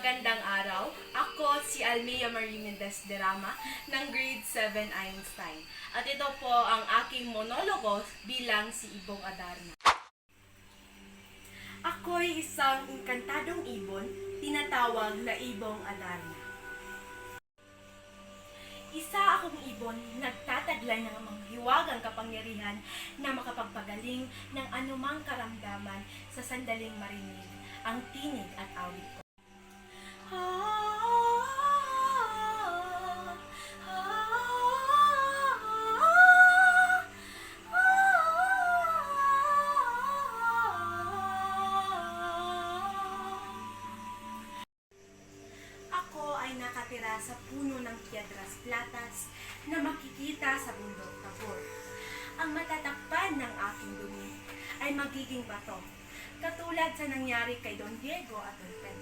Magandang araw. Ako si Almea Marie Mendez de Rama ng Grade 7 Einstein. At ito po ang aking monologo bilang si Ibong Adarna. Ako'y isang inkantadong ibon, tinatawag na Ibong Adarna. Isa akong ibon, nagtataglay ng manghiwagang kapangyarihan na makapagpagaling ng anumang karamdaman sa sandaling marinig ang tinig at awit ko. Ako ay nakatira sa puno ng Piedras Platas na makikita sa bundok Tabor. Ang matatakpan ng aking dumi ay magiging bato, katulad sa nangyari kay Don Diego at Don Pedro.